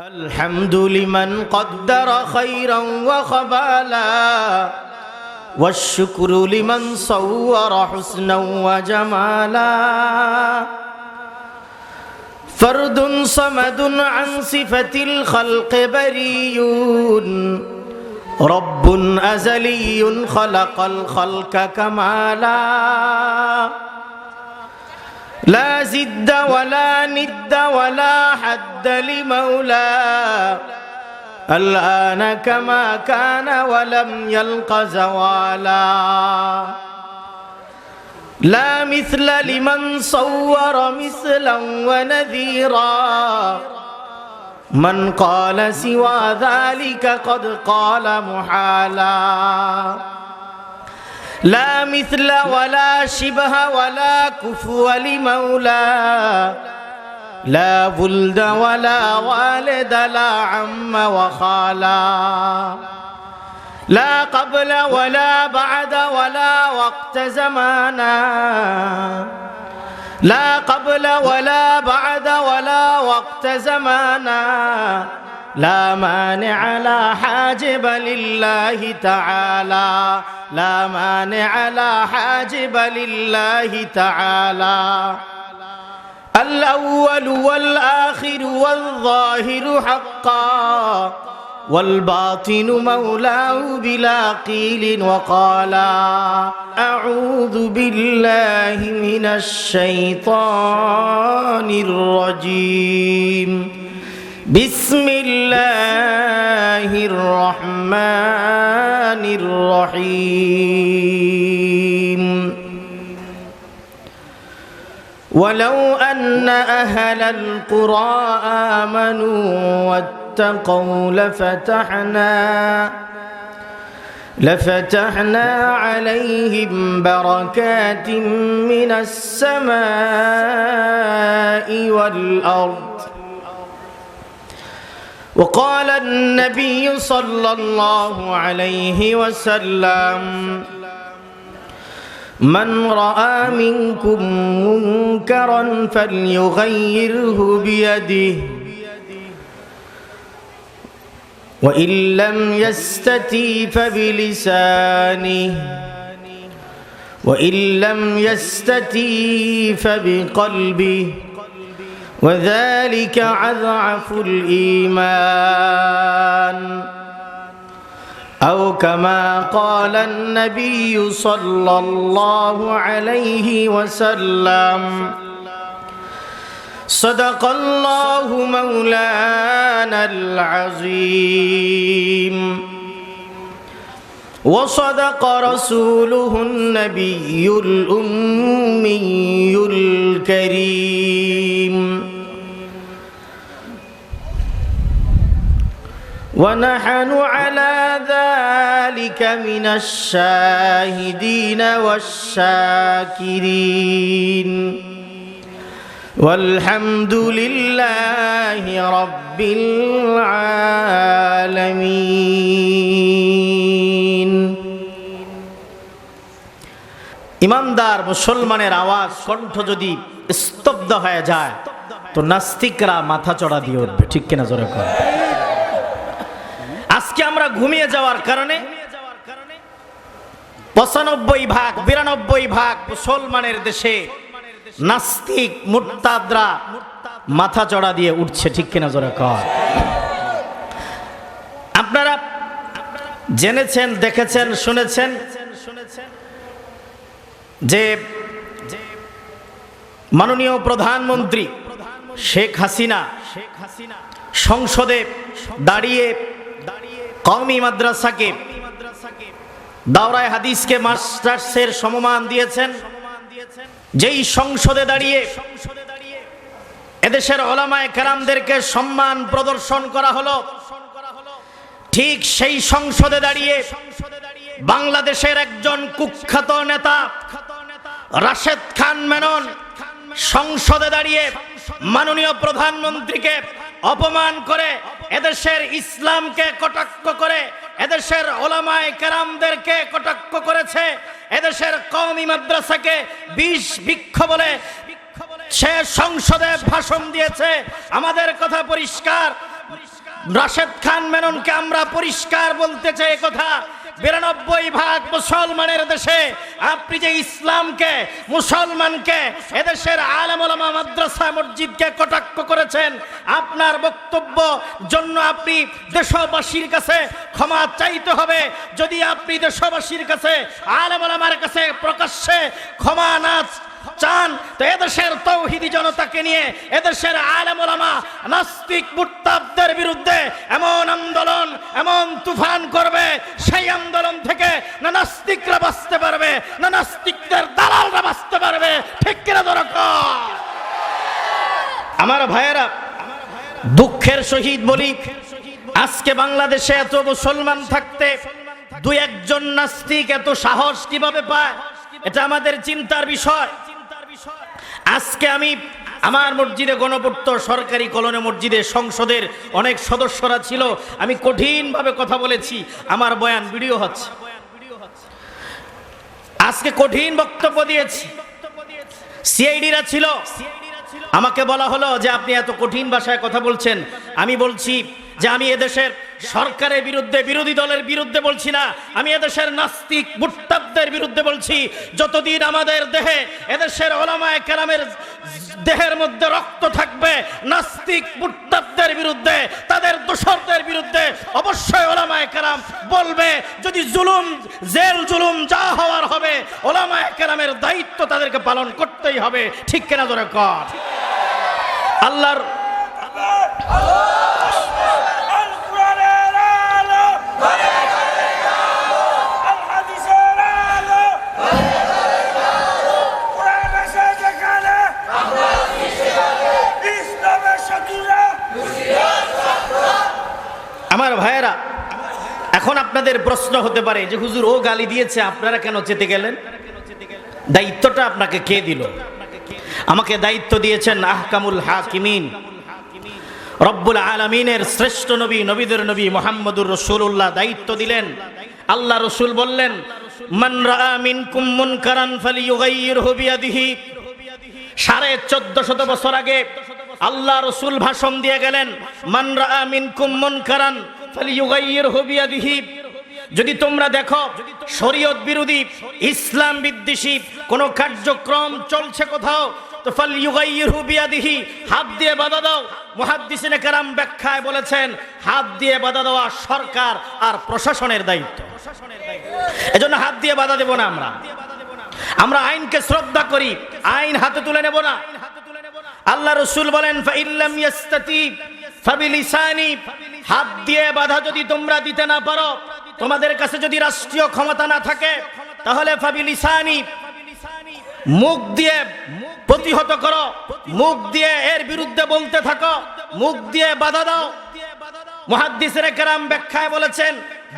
الحمد لمن قدر خيرا وخبالا والشكر لمن صور حسنا وجمالا فرد صمد عن صفة الخلق بري رب أزلي خلق الخلق كمالا لا زد ولا ند ولا حد لمولى الآن كما كان ولم يلق زوالا لا مثل لمن صور مثلا ونذيرا من قال سوى ذلك قد قال محالا لا مثل ولا شبه ولا كفو لمولى لا ولد ولا والد لا عم وخالا لا قبل ولا بعد ولا وقت زمانا لا قبل ولا بعد ولا وقت زمانا لا مانع لا حاجب لله تعالى لا مانع لا حاجب لله تعالى الأول والآخر والظاهر حقا والباطن مولاه بلا قيل وقالا أعوذ بالله من الشيطان الرجيم بسم الله الرحمن الرحيم ولو أن أهل القرى آمنوا واتقوا لفتحنا عليهم بركات من السماء والأرض وقال النبي صلى الله عليه وسلم من رأى منكم منكرا فليغيره بيده وإن لم يستطع فبلسانه وإن لم يستطع فبقلبه وذلك أضعف الإيمان أو كما قال النبي صلى الله عليه وسلم صدق الله مولانا العظيم وصدق رسوله النبي الأمي الكريم ونحن على ذلك من الشاهدين والشاكرين والحمد لله رب العالمين ইমানদার মুসলমানের আওয়াজ কণ্ঠ যদি স্তব্ধ হয়ে যায় তো নাস্তিকরা মাথা চড়া দিয়ে উঠবে, ঠিক কিনা জোরে কর। আজকে আমরা ঘুমিয়ে যাওয়ার কারণে 95% মুসলমানের দেশে নাস্তিক মুরতাদরা মাথা চড়া দিয়ে উঠছে, ঠিক কিনা জোরে কর। আপনারা জেনেছেন, দেখেছেন, শুনেছেন যে মাননীয় প্রধানমন্ত্রী শেখ হাসিনা সংসদে দাঁড়িয়ে কওমি মাদ্রাসাকে দাওরায়ে হাদিসকে মাস্টার্সের সমমান দিয়েছেন। যেই সংসদে দাঁড়িয়ে এদেশের উলামায়ে কেরামদেরকে সম্মান প্রদর্শন করা হলো, ঠিক সেই সংসদে দাঁড়িয়ে বাংলাদেশের একজন কুখ্যাত নেতা রাশেদ খান মেনন সংসদে দাঁড়িয়ে মাননীয় প্রধানমন্ত্রীকে অপমান করে, এদেশের ইসলামকে কটাক্ষ করে, এদেশের উলামায়ে কেরামদেরকে কটাক্ষ করেছে, এদেশের কওমি মাদ্রাসাকে বিষ বৃক্ষ বলে সে সংসদে ভাষণ দিয়েছে। আমাদের কথা পরিষ্কার, রাশেদ খান মেননকে আমরা পরিষ্কার বলতে চাই কথা, 92% মুসলমানের দেশে আপনি যে ইসলামকে, মুসলমানকে, এদেশের আলেম ওলামা, মাদ্রাসা, মসজিদকে কটাক্ষ করেছেন, আপনার বক্তব্য জন্য আপনি দেশবাসীর কাছে ক্ষমা চাইতে হবে। যদি আপনি দেশবাসীর কাছে, আলেম ওলামার কাছে প্রকাশ্যে ক্ষমা না চান, তো এদেশের তৌহিদি জনতাকে নিয়ে এদেশের আলেম ওলামা নাস্তিক মুরতাদদের বিরুদ্ধে এমন আন্দোলন, এমন তুফান করবে, সেই আন্দোলন থেকে না নাস্তিকরা বাঁচতে পারবে, না নাস্তিকদের দালালরা বাঁচতে পারবে। ঠিক কিনা দরকার? আমার ভাইয়েরা, দুঃখের সহিত বলি, আজকে বাংলাদেশে এত মুসলমান থাকতে দুই একজন নাস্তিক এত সাহস কিভাবে পায়? এটা আমাদের চিন্তার বিষয়। আজকে আমি আমার মসজিদে গণপূর্ত সরকারি কলোনি মসজিদে সংসদের অনেক সদস্যরা ছিল, আমি কঠিনভাবে কথা বলেছি, আমার বয়ান ভিডিও হচ্ছে, আজকে কঠিন বক্তব্য দিয়েছি। সিআইডিরা ছিল, আমাকে বলা হলো যে আপনি এত কঠিন ভাষায় কথা বলছেন। আমি বলছি যে আমি এদেশের সরকারের বিরুদ্ধে, বিরোধী দলের বিরুদ্ধে বলছি না, আমি এদেশের নাস্তিক মুরতাদদের বিরুদ্ধে বলছি। যতদিন আমাদের দেহে, এদেশের ওলামায়ে কেরামের দেহের মধ্যে রক্ত থাকবে, নাস্তিক মুরতাদদের বিরুদ্ধে, তাদের দোসরদের বিরুদ্ধে অবশ্যই ওলামায়ে কেরাম বলবে। যদি জুলুম, জেল জুলুম যা হওয়ার হবে, ওলামায়ে কেরামের দায়িত্ব তাদেরকে পালন করতেই হবে। ঠিক কিনা ধরে কর? আল্লাহর আমার ভাইয়েরা, এখন আপনাদের প্রশ্ন হতে পারে যে হুজুর ও গালি দিয়েছে, আপনারা কেন চেতে গেলেন? দায়িত্বটা আপনাকে কে দিল? আমাকে দায়িত্ব দিয়েছেন আহকামুল হাকিমিন, রব্বুল আলামিনের শ্রেষ্ঠ নবী, নবীদের নবী মুহাম্মদুর রাসূলুল্লাহ দায়িত্ব দিলেন। আল্লাহ রাসূল বললেন, মান রাআ মিনকুম মুনকারান ফালিয়ুগাইয়িরহু বিয়াদিহি। 1450 বছর আগে আল্লাহ রাসূল ভাষণ দিয়ে গেলেন, মান রাআ মিনকুম মুনকারান ফালিয়ুগাইয়িরহু বিয়াদিহি। যদি তোমরা দেখো শরীয়ত বিরোধী, ইসলাম বিদ্বেষী কোন কার্যক্রম চলছে কোথাও, তো ফালিয়ুগাইয়িরহু বিয়াদিহি, হাত দিয়ে বাধা দাও। মুহাদ্দিসিনে কেরাম ব্যাখ্যায় বলেছেন, হাত দিয়ে বাধা দেওয়া সরকার আর প্রশাসনের দায়িত্ব। এজন্য হাত দিয়ে বাধা দেব না। আমরা আইনকে শ্রদ্ধা করি, আইন হাতে তুলে নেব না। আল্লাহ রাসূল বলেন, ফাইল্লাম ইয়াস্তাতি ফাবিলিসানি, হাত দিয়ে বাধা যদি তোমরা দিতে না পারো, তোমাদের কাছে যদি রাষ্ট্রীয় ক্ষমতা না থাকে, তাহলে ফাবিলিসানি, মুখ দিয়ে প্রতিহত করো, মুখ দিয়ে এর বিরুদ্ধে বলতে থাকো, মুখ দিয়ে বাধা দাও। মুহাদ্দিসিনে কেরাম ব্যাখ্যায় বলেছেন,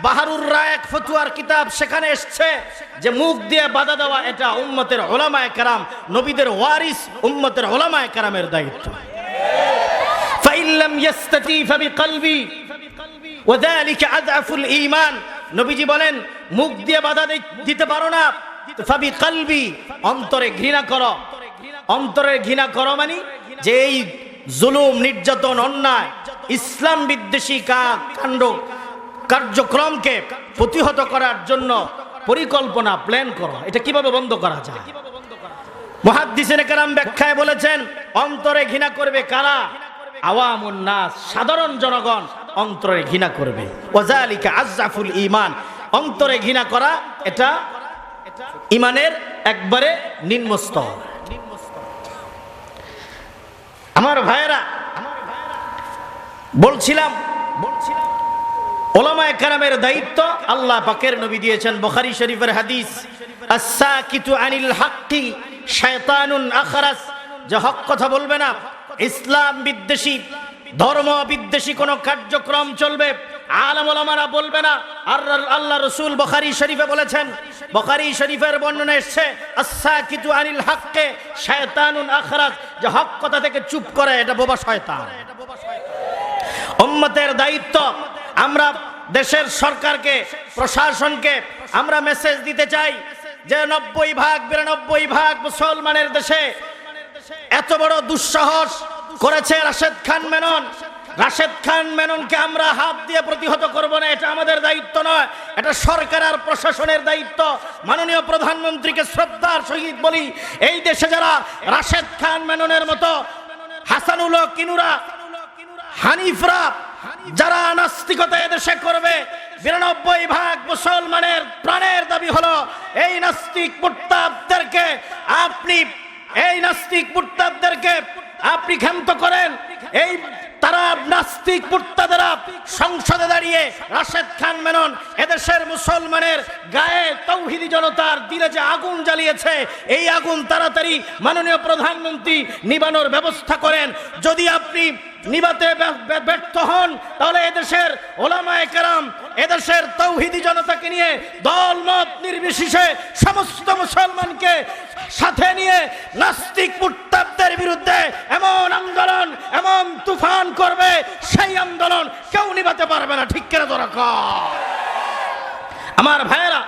বাহারুর রায়েক ফতুয়ার কিতাব, সেখানে এসেছে যে মুখ দিয়ে বাধা দেওয়া এটা উম্মতের উলামায়ে কেরাম, নবীদের ওয়ারিস উম্মতের উলামায়ে কেরামের দায়িত্ব। ফাইল্লাম ইয়াস্তাতি ফাবিকলবি ওয়াযালিকা আযআফুল ঈমান। নবীজি বলেন, মুখ দিয়ে বাধা দিতে পারো না, ফাবিকলবি, অন্তরে ঘৃণা করো। অন্তরে ঘৃণা করো মানে যে এই জুলুম, নির্যাতন, অন্যায়, ইসলাম বিদ্বেষী কাণ্ড কার্যক্রমকে প্রতিহত করার জন্য পরিকল্পনা, প্ল্যান করো। এটা কিভাবে বন্ধ করা যায়? মুহাদ্দিসিনে কেরাম ব্যাখ্যায় বলেছেন, অন্তরে ঘৃণা করবে কারা? আওয়ামুন নাস, সাধারণ জনগণ অন্তরে ঘৃণা করবে। ওয়াযালিকা আযআফুল ঈমান, অন্তরে ঘৃণা করা এটা ঈমানের একবারে নিম্ন স্তর। আমার ভাইয়েরা, বলছিলাম উলামায়ে কেরামের দায়িত্ব আল্লাহ পাকের নবী দিয়েছেন। বুখারী শরীফের হাদিস, আস-সাকিতু আনিল হাক্কি শায়তানুন আখরাস, যে হক কথা বলবে না, ইসলাম বিদ্বেষী, ধর্ম বিদ্বেষী কোন কার্যক্রম চলবে, আলেম ওলামারা বলবে না। আর আল্লাহ রাসূল বুখারী শরীফে বলেছেন, বুখারী শরীফের বর্ণনা এসেছে, আস-সাকিতু আনিল হাক্কি শায়তানুন আখরাস, যে হক কথা থেকে চুপ করে এটা বোবা শয়তান। উম্মতের দায়িত্ব, আমরা দেশের সরকারকে, প্রশাসনকে আমরা মেসেজ দিতে চাই যে 90% মুসলমানের দেশে এত বড় দুঃসাহস করেছে রাশেদ খান মেনন, রাশেদ খান মেননকে আমরা হাত দিয়ে প্রতিহত করব না, এটা আমাদের দায়িত্ব নয়, এটা সরকার আর প্রশাসনের দায়িত্ব। মাননীয় প্রধানমন্ত্রীকে শ্রদ্ধার সহিত বলি, এই দেশে যারা রাশেদ খান মেননের মতো, হাসানুল হক কিনুরা, হানিফরা যারা নাস্তিকতা এদেশে করবে, ৯২% মুসলমানের প্রাণের দাবি হলো এই নাস্তিক মুরতাদদেরকে আপনি ক্ষান্ত করেন। এই তারা নাস্তিক মুরতাদেরা সংসদে দাঁড়িয়ে রাশেদ খান মেনন এদেশের মুসলমানের গায়ে, তৌহিদি জনতার দিলে যে আগুন জ্বালিয়েছে, এই আগুন তাড়াতাড়ি মাননীয় প্রধানমন্ত্রী নিবানোর ব্যবস্থা করেন। যদি আপনি নিবাতে ব্যর্থ হন, তাহলে এদেশের ওলামায়ে কেরাম, এদেশের তৌহিদি জনতাকে নিয়ে দল মত নির্বিশেষে সমস্ত মুসলমানকে সাথে নিয়ে নাস্তিক মুরতাদদের বিরুদ্ধে এমন আন্দোলন, এমন তুফান করবে, সেই আন্দোলন কেউ নিবাতে পারবে না। ঠিক কিনা জোরে কর। আমার ভাইয়েরা,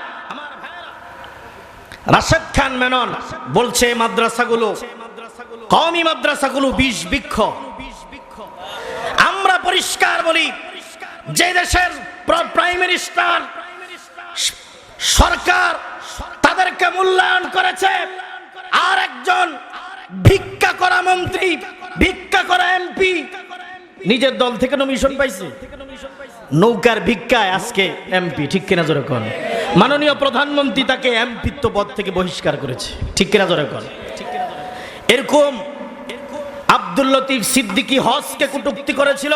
রাশেদ খান মেনন বলছে মাদ্রাসাগুলো, কওমি মাদ্রাসাগুলো বিষ বৃক্ষ। আমরা পরিষ্কার বলি, যে দেশের প্রাইমারি স্টার সরকার তাদেরকে মূল্যায়ন করেছে, আর একজন ভিক্ষা করা মন্ত্রী, ভিক্ষা করা এমপি নিজের দল থেকে নমিশন পাইছে, নৌকার ভিক্ষায় আজকে এমপি। ঠিক কিনা জোরে কোন? মাননীয় প্রধানমন্ত্রী তাকে এমপিত্ব পদ থেকে বহিষ্কার করেছে। ঠিক কিনা জোরে কোন? এরকম আব্দুল লতিফ সিদ্দিকী হজকে কটূক্তি করেছিল,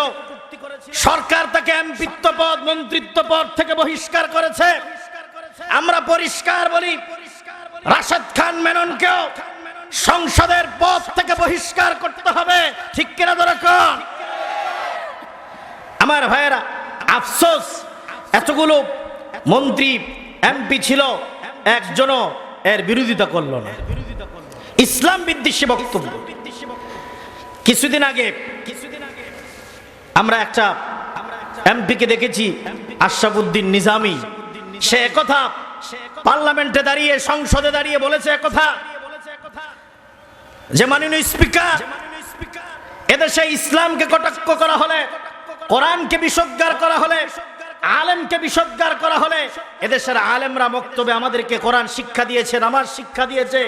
সরকার তাকে এমপিত্ব পদ, মন্ত্রিত্ব পদ থেকে বহিষ্কার করেছে। আমরা পরিষ্কার বলি, রাশেদ খান মেননকেও সংসদের পদ থেকে বহিষ্কার করতে হবে। ঠিক কিনা দরকার? আমার ভাইয়েরা, আফসোস এতগুলো মন্ত্রী এমপি ছিল, একজনও এর বিরোধিতা করলো না। ইসলাম বিদ্বেষী বক্তব্য। কিছুদিন আগে আমরা একটা এমপিকে দেখেছি, আশরাফুদ্দিন নিজামী, সে একথা পার্লামেন্টে দাঁড়িয়ে, সংসদে দাঁড়িয়ে বলেছে একথা যে মাননীয় স্পিকার, এদেশে ইসলামকে কটাক্ষ করা হলে, কোরআনকে বিষোদ্গার করা হলে, আলেমকে বিষোদ্গার করা হলে, এদেশের আলেমরা বক্তব্যে আমাদেরকে কোরআন শিক্ষা দিয়েছে, নামাজ শিক্ষা দিয়েছে।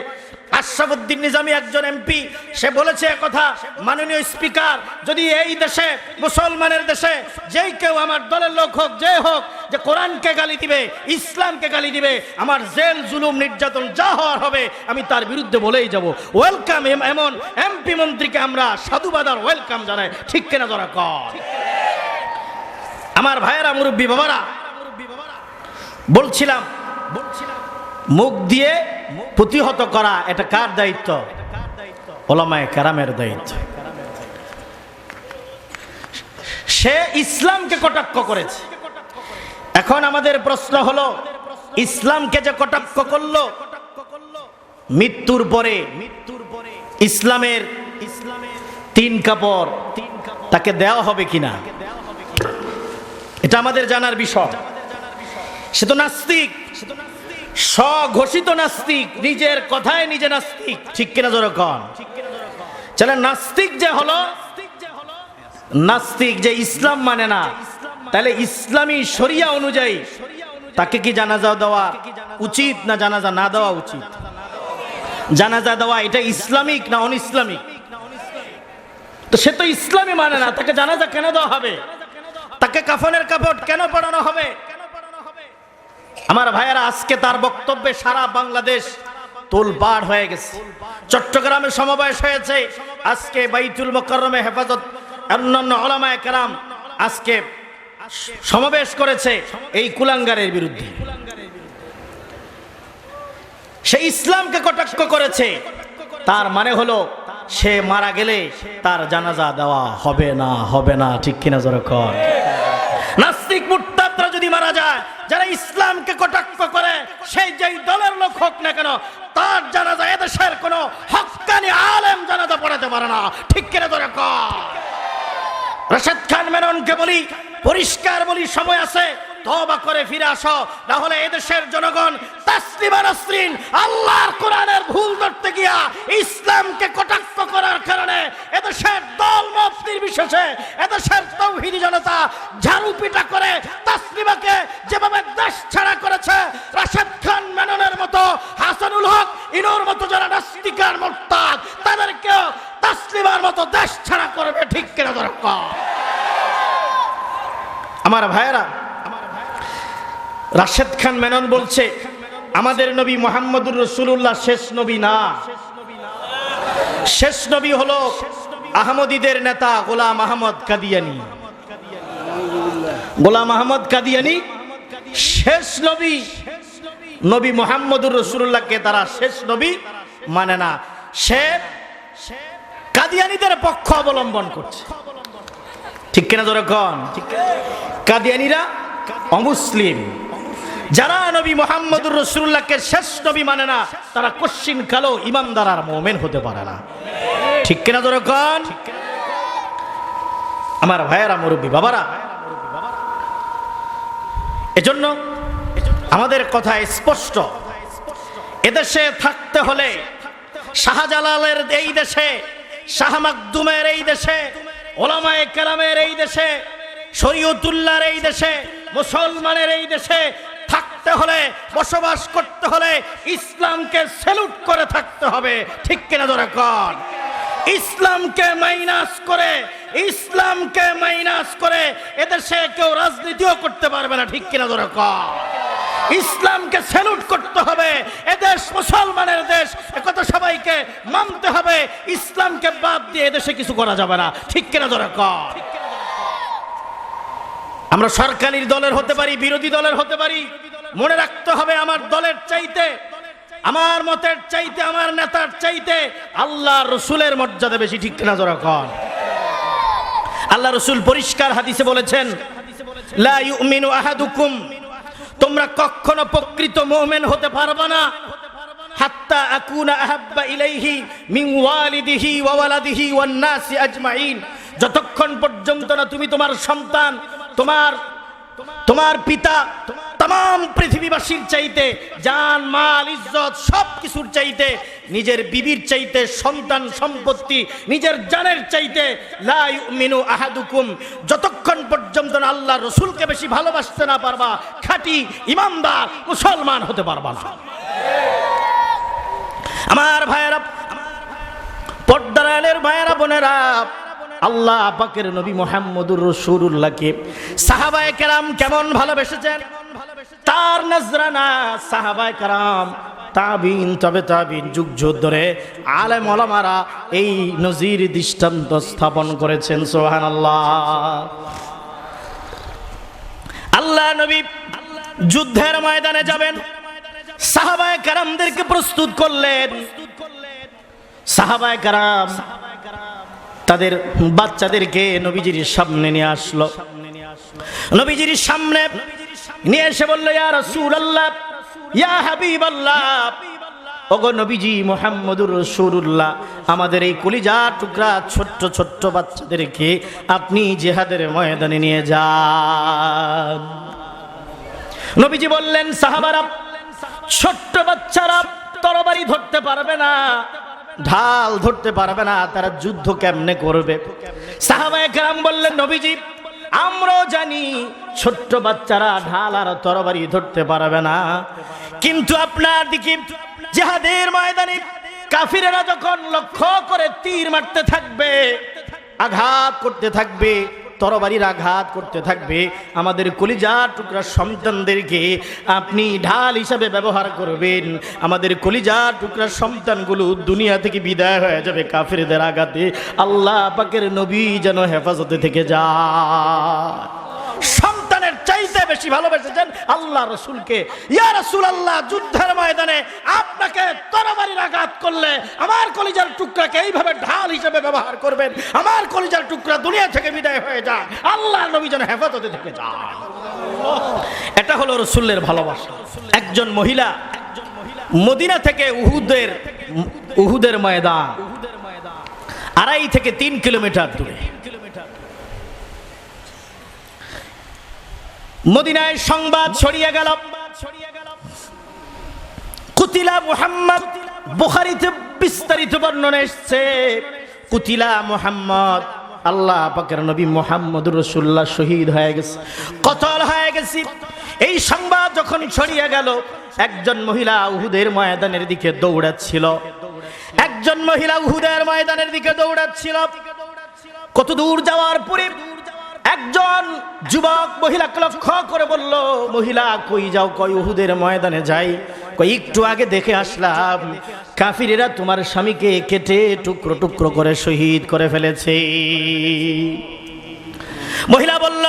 আশরাফুদ্দিন নিজামী একজন এমপি, সে বলেছে একথা, মাননীয় স্পিকার, যদি এই দেশে, মুসলমানের দেশে, যেই কেউ আমার দলের লোক হোক, যে হোক, যে কোরআনকে গালি দিবে, ইসলামকে গালি দিবে, আমার জেল, জুলুম, নির্যাতন যা হওয়ার হবে আমি তার বিরুদ্ধে বলেই যাব। ওয়েলকাম। এমন এমপি মন্ত্রীকে আমরা সাধুবাদ আর ওয়েলকাম জানাই। ঠিক কিনা জোরে কর। আমার ভাইয়েরা, মুরব্বী বাবারা, বলছিলাম মুখ দিয়ে প্রতিহত করা এটা কার দায়িত্ব? ওলামায়ে কেরামের দায়িত্ব। সে ইসলামকে কটাক্ষ করেছে। এখন আমাদের প্রশ্ন হলো, ইসলামকে যে কটাক্ষ করলো, মৃত্যুর পরে ইসলামের 3 কাপড় তাকে দেওয়া হবে কিনা, এটা আমাদের জানার বিষয়। সে তো নাস্তিক, স্বঘোষিত নাস্তিক, নিজের কথায় নিজে নাস্তিক। ঠিক কিনা জোরে কন? চলে, নাস্তিক যে হলো, নাস্তিক যে ইসলাম মানে না, তাহলে ইসলামী শরিয়া অনুযায়ী তাকে কি জানাজা দেওয়া উচিত না জানাজা না দেওয়া উচিত? জানাজা দেওয়া এটা ইসলামিক না অন ইসলামিক? তো সে তো ইসলামী মানে না, তাকে জানাজা কেন দেওয়া হবে? তাকে কাফনের কাপড় কেন পরানো হবে? আমার ভাইয়েরা, আজকে তার বক্তব্যে সারা বাংলাদেশ তোলপাড় হয়ে গেছে। চট্টগ্রামে সমাবেশ হয়েছে, আজকে বাইতুল মুকাররমে হেফাজত, অন্যান্য উলামায়ে কেরাম আজকে সমাবেশ করেছে এই কুলাঙ্গারের বিরুদ্ধে। সে ইসলামকে কটাক্ষ করেছে, তার মানে হলো সে মারা গেলে তার জানাজা দেওয়া হবে না, হবে না। ঠিক কিনা জোরে কর? নাস্তিক মুরতাদরা যদি মারা যায়, যারা ইসলামকে কটাক্ষ করে, সেই যেই দলের লোক হোক না কেন, তার জানাজা এদেশের কোনো হক্কানি আলেম জানাজা পড়াতে পারে না। ঠিক কিনা জোরে কর? রাশেদ খান মেননকে বলি, পরিষ্কার বলি, সময় আছে, তওবা করে ফিরে আসো, না হলে এদেশের জনগণ তাসলিমা নাসরিন আল্লাহর কোরআনের ভুল ধরতে গিয়া ইসলামকে কটাক্ষ করার কারণে এদেশের দল মত নির্বিশেষে এদেশের তাওহীদি জনতা ঝাড়ু পিটা করে তাসলিমাকে যেভাবে দেশ ছাড়া করেছে, রাশেদ খান মেননের মতো, হাসানুল হক ইনুর মতো যারা নাস্তিকার মুরতাদ, তাদেরকেও তাসলিমার মতো দেশ ছাড়া করবে। ঠিক কিনা দরকার? আমার ভাইয়েরা, রাশেদ খান মেনন বলছে আমাদের নবী মুহাম্মদুর রাসূলুল্লাহ শেষ নবী না। শেষ নবী হলো আহমদীদের নেতা গোলাম আহমদ কাদিয়ানী। গোলাম আহমদ কাদিয়ানী শেষ নবী। নবী মুহাম্মদুর রাসূলুল্লাহকে তারা শেষ নবী মানে না। সে কাদিয়ানীদের পক্ষ অবলম্বন করছে। ঠিক কিনা জোরে কোন? কাদিয়ানীরা অমুসলিম। যারা নবী মুহাম্মদুর রাসূলুল্লাহকে শেষ নবী মানে না, তারা কশিন কালো ইমানদার আর মুমিন হতে পারে না। ঠিক কিনা জোরে কোন? আমার ভাইয়েরা, মুরব্বী বাবারা, এজন্য আমাদের কথা স্পষ্ট, এদেশে থাকতে হলে শাহজালালের এই দেশে, শাহ মাকদুমের এই দেশে, ওলামায়ে কেরামের এই দেশে, শরীয়তুল্লাহর এই দেশে, মুসলমানের এই দেশে থাকতে হলে, বসবাস করতে হলে ইসলামকে স্যালুট করে থাকতে হবে। ঠিক কিনা জোরে কোন? ইসলামকে মাইনাস করে এদেশে কেউ রাজনীতিও করতে পারবে না। ঠিক কিনা জোরে কোন? ইসলামকে স্যালুট করতে হবে। এদেশ মুসলমানের দেশ, একথা সবাইকে মানতে হবে। ইসলামকে বাদ দিয়ে এদেশে কিছু করা যাবে না। ঠিক কিনা জোরে কোন? আমরা সরকারি দলের হতে পারি, বিরোধী দলের হতে পারি, মনে রাখতে হবে আমার দলের চাইতে, আমার মতের চাইতে, আমার নেতার চাইতে আল্লাহ রসুলের মর্যাদা বেশি। ঠিক কিনা জোরে কোন? আল্লাহ রসুল পরিষ্কার হাদিসে বলেছেন, লা ইউমিনু আহাদুকুম, তোমরা কখনো প্রকৃত মুমিন হতে পারবে না, হাত্তা আকুনা আহাব্বা ইলাইহি মিন ওয়ালিদিহি ওয়া ওয়ালাদিহি ওয়ান নাসি আজমাইন, যতক্ষণ পর্যন্ত না তুমি তোমার সন্তান, তোমার পিতা, तमाम পৃথিবীবাসীর চাইতে, জান মাল ইজ্জত সব কিছুর চাইতে, নিজের বিবির চাইতে, সন্তান সম্পত্তি, নিজের জানের চাইতে, লা ইউমিনু আহাদুকুম, যতক্ষণ পর্যন্ত না আল্লাহ রসুলকে বেশি ভালোবাসতে না পারবা, খাঁটি ইমানদার মুসলমান হতে পারবা না। আমার ভাইয়েরা, পর্দার আলের ভাইয়েরা, বোনেরা, আল্লাহ পাকের নবী মুহাম্মদুর রাসূলুল্লাহকে সাহাবায়ে কেরাম কেমন ভালোবেসেছেন, তার নজরানা সাহাবায়ে কেরাম, তাবিন, তবে তাবিন, যুগ যুগ ধরে আলেম ওলামারা এই নজির দৃষ্টান্ত স্থাপন করেছেন। সুবহানাল্লাহ। আল্লাহ নবী যুদ্ধের ময়দানে যাবেন, সাহাবায়ে কেরামদেরকে প্রস্তুত করলেন। সাহাবায়ে কেরাম তাদের বাচ্চাদেরকে নবীজির সামনে নিয়ে আসলো। নবীজির সামনে নিয়ে এসে বলল, ইয়া রাসূলুল্লাহ, ইয়া হাবিবাল্লাহ, ওগো নবীজি মুহাম্মদুর রাসূলুল্লাহ, আমাদের এই কলিজা টুকরা ছোট্ট ছোট্ট বাচ্চাদেরকে আপনি জিহাদের ময়দানে নিয়ে যান। নবীজি বললেন, সাহাবারা, ছোট্ট বাচ্চারা তরবারি ধরতে পারবে না, ঢাল ধরতে পারবে না, তারা যুদ্ধ কেমনে করবে? সাহাবায়ে কেরাম বললেন, নবীজি, আমরাও জানি ছোট্ট বাচ্চারা ঢাল আর তরবারি ধরতে পারবে না, কিন্তু আপনার দিকে জিহাদের ময়দানে কাফিরেরা যখন লক্ষ্য করে তীর মারতে থাকবে, আঘাত করতে থাকবে, তরবারির আঘাত করতে থাকবে, আমাদের কলিজার টুকরা সন্তানদেরকে আপনি ঢাল হিসাবে ব্যবহার করবেন। আমাদের কলিজার টুকরা সন্তানগুলো দুনিয়া থেকে বিদায় হয়ে যাবে কাফিরদের আঘাতে। আল্লাহ পাকের নবী যেন হেফাজতে থেকে যায়। সন্তানের চাইতে বেশি ভালোবেসেছেন আল্লাহ রসুলকে। ইয়া রাসূলুল্লাহ, যুদ্ধের ময়দানে আপনাকে তরবারির আঘাত করলে আমার কলিজার টুকরাকে এইভাবে ঢাল হিসেবে ব্যবহার করবেন, আমার কলিজার টুকরা দুনিয়া থেকে বিদায় হয়ে যায়, আল্লাহ নবী যেন হেফাজতে থেকে যায়। এটা হলো রসুলের ভালোবাসা। একজন মহিলা মদিনা থেকে উহুদের ময়দান 2.5 থেকে 3 কিলোমিটার দূরে, মদিনায় সংবাদ ছড়িয়ে গেল, কুতিলা মুহাম্মদ। বুখারীতে বিস্তারিত বর্ণনা এসেছে, কুতিলা মুহাম্মদ, আল্লাহ পাকের নবী মুহাম্মদুর রাসূলুল্লাহ শহীদ হয়ে গেছে, কতল হয়ে গেছে। এই সংবাদ যখন ছড়িয়ে গেল, একজন মহিলা উহুদের ময়দানের দিকে দৌড়াচ্ছিল, একজন মহিলা উহুদের ময়দানের দিকে দৌড়াচ্ছিল। কত দূর যাওয়ার পরে একজন যুবক মহিলাকে লক্ষ্য করে বলল, মহিলা কই যাও? কই উহুদের ময়দানে যাই। কই একটু আগে দেখে আসলাম কাফিরেরা তোমার স্বামীকে কেটে টুকরো টুকরো করে শহীদ করে ফেলেছে। মহিলা বলল,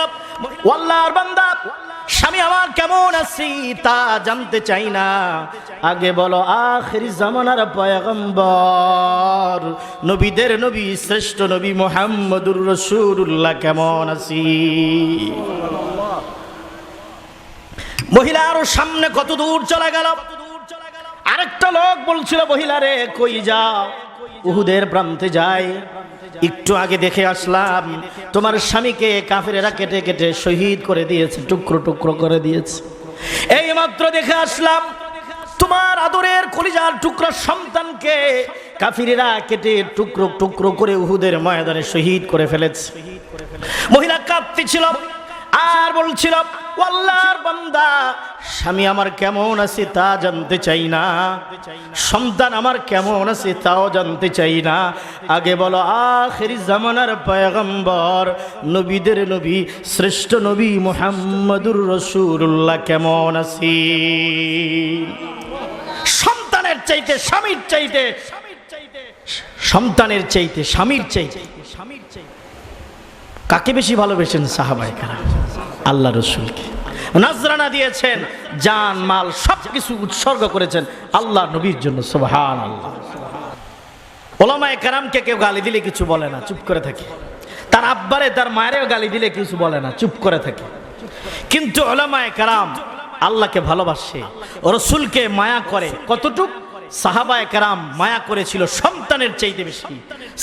আল্লাহর বান্দা, স্বামী আমার কেমন আছে তা জানতে চাই না, আগে বলো আখির জামানার পয়গম্বর, নবীদের নবী, শ্রেষ্ঠ নবী মুহাম্মদুর রাসূলুল্লাহ কেমন আছি। মহিলা আরো সামনে কত দূর চলে গেল। আরেকটা লোক বলছিল, মহিলা রে কই যাও? উহুদের প্রান্তে যাই, একটু আগে দেখে আসলাম তোমার স্বামীকে কাফিরেরা কেটে কেটে শহীদ করে দিয়েছে, টুকরো টুকরো করে দিয়েছে। এই মাত্র দেখে আসলাম তোমার আদরের কলিজার টুকরো সন্তানকে কাফিরেরা কেটে টুকরো টুকরো করে উহুদের ময়দানে শহীদ করে ফেলেছে। মহিলা কাঁদতেছিল আর বলছিল, আল্লাহর বান্দা, স্বামী আমার কেমন আছে তা জানতে চাই না, সন্তান আমার কেমন আছে তাও জানতে চাই না, আগে বলো আখির জামানার পয়গম্বর, নবীদের নবী, শ্রেষ্ঠ নবী মুহাম্মদুর রাসূলুল্লাহ কেমন আছে। সন্তানের চাইতে স্বামীর চাইতে, সন্তানের চাইতে স্বামীর চাইতে কাকে বেশি ভালোবেসেন সাহাবায়ে কেরাম? আল্লাহ রসুলকে। নাজরানা দিয়েছেন, জান মাল সবকিছু উৎসর্গ করেছেন আল্লাহ নবীর জন্য। সুবহানাল্লাহ। ওলামায়ে কেরামকে কেউ গালি দিলে কিছু বলে না, চুপ করে থাকে। তার আব্বারে তার মায়েরও গালি দিলে কিছু বলে না, চুপ করে থাকে। কিন্তু ওলামায়ে কেরাম আল্লাহকে ভালোবাসে, রসুলকে মায়া করে। কতটুক? সাহাবায়ে কেরাম মায়া করেছিল সন্তানের চাইতে বেশি।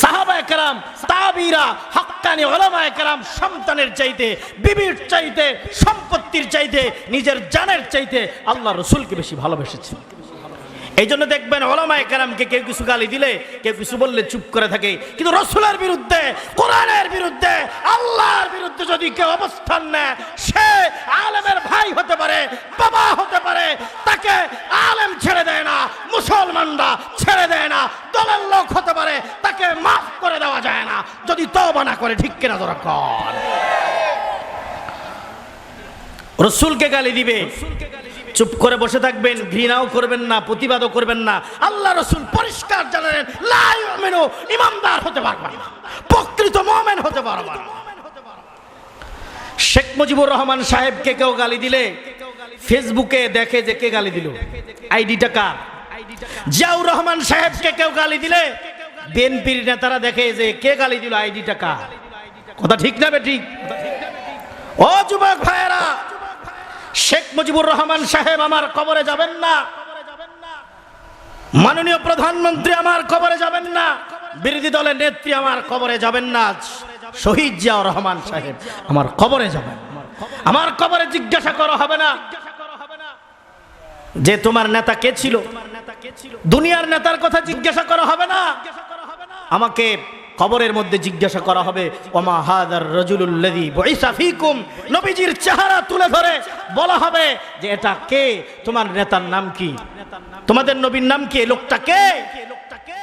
সাহাবায়ে কেরাম, তাবিরা, হাক্কানি উলামায়ে কেরাম সন্তানের চাইতে, বিবির চাইতে, সম্পত্তির চাইতে, নিজের জানের চাইতে আল্লাহ রসুলকে বেশি ভালোবেসেছেন। এই জন্য দেখবেন ওলামায়ে কেরামকে কেউ কিছু গালি দিলে, কেউ কিছু বললে চুপ করে থাকে, কিন্তু রসুলের বিরুদ্ধে, কোরআনের বিরুদ্ধে, আল্লাহর বিরুদ্ধে যদি কেউ অবস্থান নেয়, সে আলেমের ভাই হতে পারে, বাবা হতে পারে, তাকে আলেম ছেড়ে দেয় না, মুসলমানরা ছেড়ে দেয় না, দলের লোক হতে পারে, তাকে মাফ করে দেওয়া যায় না যদি তওবা না করে। ঠিক কিনা ধরা কর? রসুলকে গালি দিবে, চুপ করে বসে থাকবেন, ঘৃণাও করবেন না, প্রতিবাদও করবেন না। আল্লাহ রসুল পরিষ্কার জানেন, লা ইউমিনু, ইমানদার হতে পারবেন না, প্রকৃত মুমিন হতে পারবেন না। শেখ মুজিবুর রহমান সাহেবকে কেউ গালি দিলে ফেসবুকে দেখে যে কে গালি দিল, আইডিটা কার। জিয়াউর রহমান সাহেবকে কেউ গালি দিলে বিএনপির নেতারা দেখে যে কে গালি দিল, আইডিটা কার। কথা ঠিক না বেঠিক? ও যুবক ভাইয়েরা, শেখ মুজিবুর রহমান সাহেব আমার কবরে যাবেন না, মাননীয় প্রধানমন্ত্রী আমার কবরে যাবেন না, বিরোধী দলের নেত্রী আমার কবরে যাবেন না, শহীদ জিয়াউর রহমান সাহেব আমার কবরে যাবেন। আমার কবরে জিজ্ঞাসা করা হবে না যে তোমার নেতা কে ছিল, দুনিয়ার নেতার কথা জিজ্ঞাসা করা হবে না, আমাকে কবরের মধ্যে জিজ্ঞাসা করা হবে, ওমা হাদার রাজুলুল্লাযী বুইসা ফীকুম, নবীজির চেহারা তুলে ধরে বলা হবে যে এটা কে, তোমার নেতার নাম কি, তোমাদের নবীর নাম কি, লোকটা কে?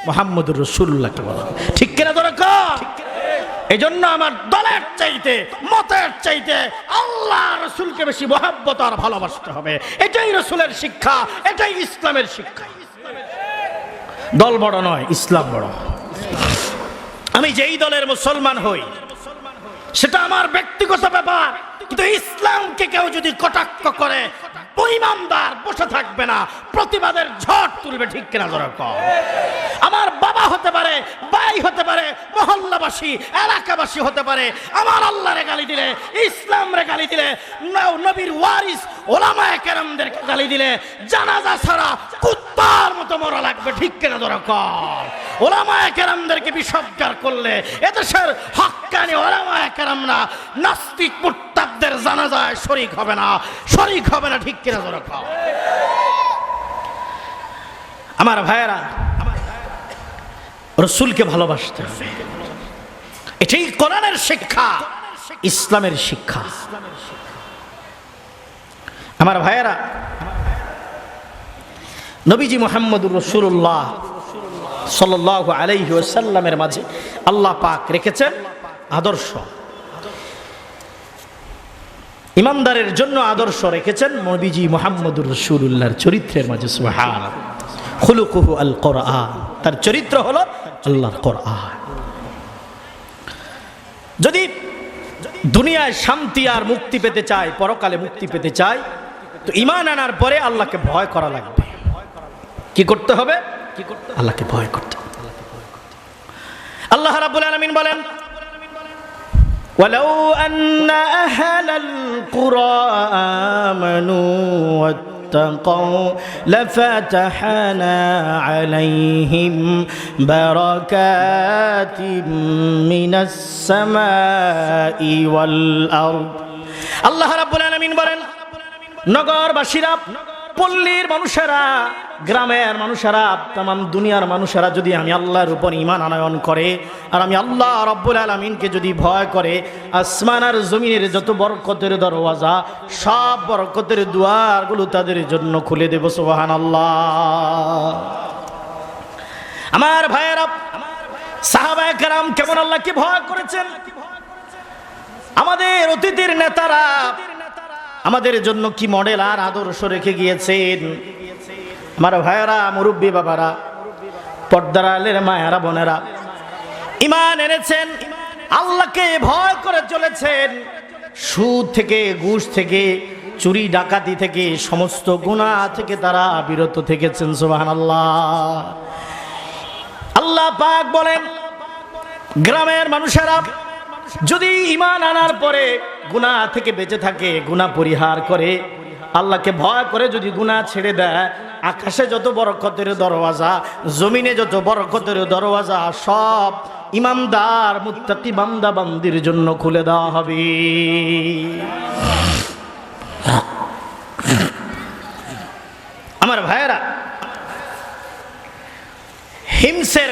মুহাম্মদুর রাসূলুল্লাহকে বলা হবে। ঠিক কিনা ধরে কর? এই জন্য আমার দলের চাইতে, মতের চাইতে আল্লাহ রসুলকে বেশি মহব্বত আর ভালোবাসতে হবে। এটাই রসুলের শিক্ষা, এটাই ইসলামের শিক্ষা। দল বড় নয়, ইসলাম বড়। আমি যেই দলের মুসলমান হই সেটা আমার ব্যক্তিগত ব্যাপার, কিন্তু ইসলামকে কেউ যদি কটাক্ষ করে, ইমানদার বসে থাকবে না, প্রতিবাদের ঝড় তুলবে। ঠিক কিনা ধরে কর? আমার বাবা হতে পারে, ভাই হতে পারে, মহল্লাবাসী, এলাকাবাসী হতে পারে, আমার আল্লাহরে গালি দিলে, ইসলামরে গালি দিলে, নবীর ওয়ারিস ওলামায়ে কেরামদেরকে গালি দিলে জানাজা ছাড়া কুত্তার মতো মরা লাগবে। ঠিক কিনা ধরে কর? ওলামায়ে কেরামদেরকে বিসর্জন করলে এদেশের হক্কানি ওলামায়ে কেরামরা নাস্তিক মুরতাদদের জানাজায় ভালোবাসায় শরীক হবে না, শরীক হবে না, ঠিক কিনা জোরে কও। আমার ভাইয়েরা, রাসূলকে ভালোবাসতে হবে, এটাই কোরআনের শিক্ষা, ইসলামের শিক্ষা। আমার ভাইয়েরা, নবীজি মুহাম্মদুর রাসূলুল্লাহ সাল্লাল্লাহু আলাইহি ওয়াসাল্লামের মাঝে আল্লাহ পাক রেখেছেন আদর্শ, ইমানদারের জন্য আদর্শ রেখেছেন নবীজি মুহাম্মদুর রাসূলুল্লাহর চরিত্রের মাঝে। সুবহানাল্লাহ। খুলুকুহু আল কোরআন, তার চরিত্র হলো আল্লাহর কোরআন। যদি দুনিয়ায় শান্তি আর মুক্তি পেতে চায়, পরকালে মুক্তি পেতে চায়, তো ঈমান আনার পরে আল্লাহকে ভয় করা লাগবে। কি করতে হবে? আল্লাহকে ভয় করতে হবে। আল্লাহ রাব্বুল আলামিন বলেন, ওয়ালাউ আন্না আহলাল কুরা আমানু ওয়াত্তাকাউ লাফাতাহনা আলাইহিম বারাকাতিম মিনাস সামাই ওয়াল আরদ। আল্লাহ রাব্বুল আলামিন বলেন, নগরবাসীরা, পল্লীর মানুষেরা, গ্রামের মানুষেরা, তামাম দুনিয়ার মানুষেরা যদি আমি আল্লাহর উপর ঈমান আনয়ন করে আর আমি আল্লাহ রাব্বুল আলামিনকে যদি ভয় করে, আসমান আর জমিনের যত বরকতের দরওয়াজা, সব বরকতের দুয়ারগুলো তাদের জন্য খুলে দেব। সুবহানাল্লাহ। আমার ভাইয়েরা, সাহাবায়ে কেরাম কেমন আল্লাহকে ভয় করেছেন, আমাদের অতীতের নেতারা আমাদের জন্য কি মডেল আর আদর্শ রেখে গিয়েছেন। আমার ভাইয়েরা, মুরব্বী বাবারা, পর্দার আলের মায়েরা, বোনেরা, ঈমান এনেছেন, আল্লাহকে ভয় করে চলেছেন, সুদ থেকে, ঘুষ থেকে, চুরি ডাকাতি থেকে, সমস্ত গুনাহ থেকে তারা বিরত থেকেছেন। সুবহানাল্লাহ। আল্লাহ পাক বলেন, গ্রামের মানুষেরা যদি ঈমান আনার পরে গুনাহ থেকে বেঁচে থাকে, গুনাহ পরিহার করে, আল্লাহকে ভয় করে যদি গুনাহ ছেড়ে দেয়, আকাশে যত বরকতের দরওয়াজা, জমিনে যত বরকতের দরওয়াজা, সব ইমানদার মুত্তাকি বান্দা বান্দির জন্য খুলে দেওয়া হবে। আমার ভাইয়েরা, হিমসের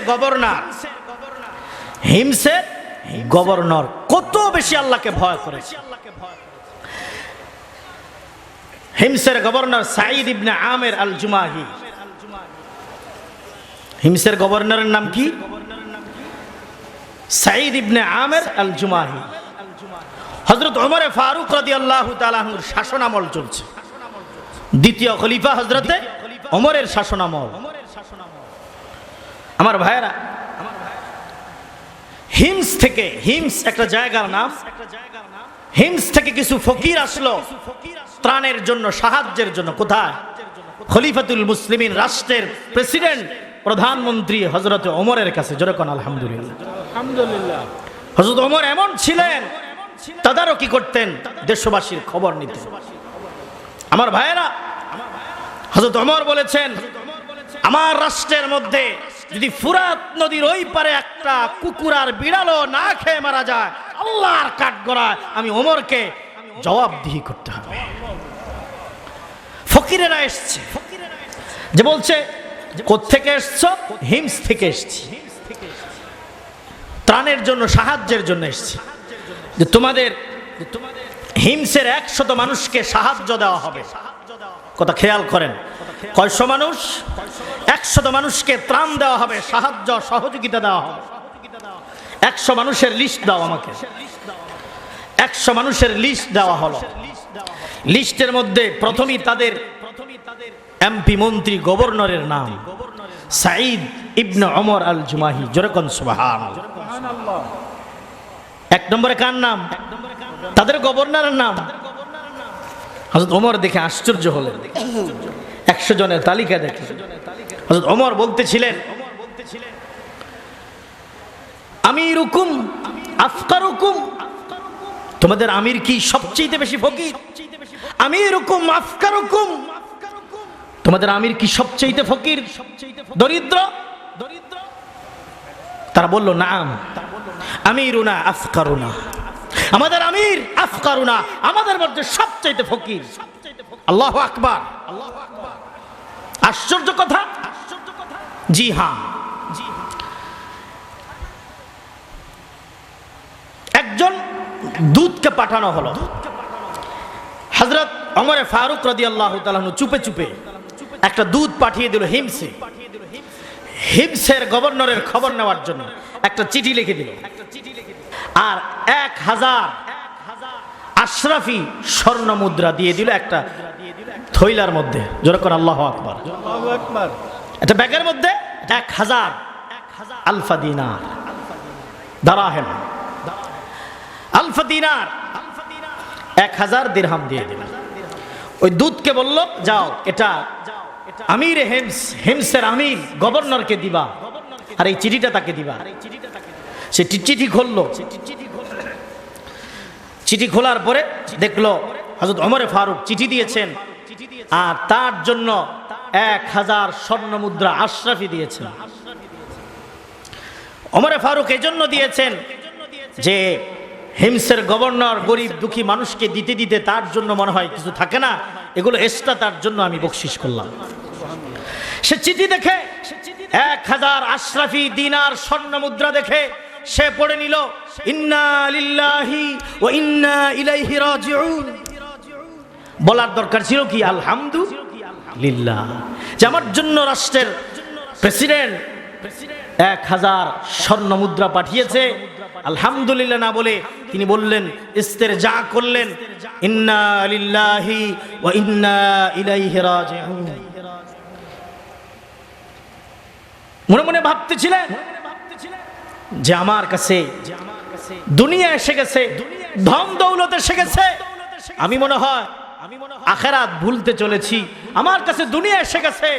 গভর্নর কত বেশি আল্লাহকে ভয় করেছে। হিমসের গভর্নর সাঈদ ইবনে আমের আল জুমাহি। হিমসের গভর্নরের নাম কি? সাঈদ ইবনে আমের আল জুমাহি। হযরত ওমর ফারুক রাদিয়াল্লাহু তাআলা আনহুর শাসনামল চলছে, দ্বিতীয় খলিফা হযরতে ওমরের শাসনামল। আমার ভাইয়েরা, হিমস থেকে, হিমস একটা জায়গার নাম, হিমস থেকে কিছু ফকির আসলো ত্রাণের জন্য, সাহায্যের জন্য। কোথায়? খলিফাতুল মুসলিমিন, রাষ্ট্রের প্রেসিডেন্ট, প্রধানমন্ত্রী হযরত ওমরের কাছে। জোরে কোন আলহামদুলিল্লাহ। হযরত ওমর এমন ছিলেন, তদারকি করতেন, দেশবাসীর খবর নিতেন। আমার ভাইয়েরা, হযরত ওমর বলেছেন, আমার রাষ্ট্রের মধ্যে যদি ফুরাত নদীর ওই পারে একটা কুকুর আর বিড়ালও না খেয়ে মারা যায়, আল্লাহর কাঠগড়ায় আমি ওমরকে জবাবদিহি করতে হবে। ফকিরেরা এসছে, যে বলছে, কোত্থেকে এসছো? হিমস থেকে এসছি, ত্রাণের জন্য, সাহায্যের জন্য এসছি। যে তোমাদের হিমসের 100 মানুষকে সাহায্য দেওয়া হবে। কথা খেয়াল করেন, কয়শো মানুষ? 100 মানুষকে ত্রাণ দেওয়া হবে, সাহায্য সহযোগিতা দেওয়া হবে। 100 মানুষের লিস্ট দাও আমাকে। 100 মানুষের লিস্ট দেওয়া হলো। লিস্টের মধ্যে প্রথমেই তাদের এমপি, মন্ত্রী, গভর্নরের নাম সাঈদ ইবনে ওমর আল জুমাহি। জোরে কোন সুবহানাল্লাহ। 1 নম্বরে কার নাম? তাদের গভর্নরের নাম। হযরত ওমর দেখে আশ্চর্য হলেন, 100 জনের তালিকা দেখে হযরত ওমর বলতেছিলেন, আমিরুকুম আফকারুকুম, তোমাদের আমির কি সবচেয়ে বেশি ফকির? আমিরুকুম আফকারুকুম, তোমাদের আমির কি সবচেয়ে ফকির, দরিদ্র? তারা বলল, নাম আমিরুনা আফকারুনা। আমাদের আমির আফকারুনা, আমাদের মধ্যে সবচাইতে ফকির। আল্লাহু আকবার। আশ্চর্য কথা। জি হ্যাঁ, একজন দূতকে পাঠানো হলো। হযরত ওমর ফারুক রাদিয়াল্লাহু তাআলা চুপে চুপে একটা দূত পাঠিয়ে দিল হিমসে। হিমসের গভর্নরের খবর নেওয়ার জন্য একটা চিঠি লিখে দিল, আর 1000 আশরাফি স্বর্ণ মুদ্রা দিয়ে দিল একটা থৈলার মধ্যে। জোরে করে আল্লাহু আকবার। একটা ব্যাগের মধ্যে 1000 আলফা দিনার, দারাহেম, আলফা দিনার 1000 দিরহাম দিয়ে দিল। ওই দূতকে বলল, যাও এটা আমির হিমসের আমির গভর্নরকে দিবা, আর এই চিঠিটা তাকে দিবা। সে চিঠি খুললো। চিঠি খোলার পরে দেখলো হযরত ওমর ফারুক চিঠি দিয়েছেন, আর তার জন্য 1000 স্বর্ণ মুদ্রা আশরাফি দিয়েছেন। ওমর ফারুক এই জন্য দিয়েছেন যে হিমসের গভর্নর গরিব দুঃখী মানুষকে দিতে দিতে তার জন্য মনে হয় কিছু থাকে না, এগুলো এক্সট্রা তার জন্য আমি বকশিশ করলাম। সে চিঠি দেখে 1000 আশরাফি দিনার স্বর্ণ মুদ্রা দেখে সে পড়ে নিল, ইন্না লিল্লাহি ওয়া ইন্না ইলাইহি রাজিউন। বলার দরকার ছিল কি আলহামদুলিল্লাহ, যে আমার জন্য রাষ্ট্রের প্রেসিডেন্ট 1000 স্বর্ণ মুদ্রা পাঠিয়েছে। আলহামদুলিল্লাহ না বলে তিনি বললেন, ইস্তেরজা করলেন, ইন্না লিল্লাহি ওয়া ইন্না ইলাইহি রাজিউন। মনে মনে ভাবতেছিলেন যে আমার কাছে দুনিয়া এসে গেছে, ধন দৌলত এসে গেছে, আমি মনে হয় আখিরাত ভুলতে চলেছি। আমার কাছে দুনিয়া এসে গেছে,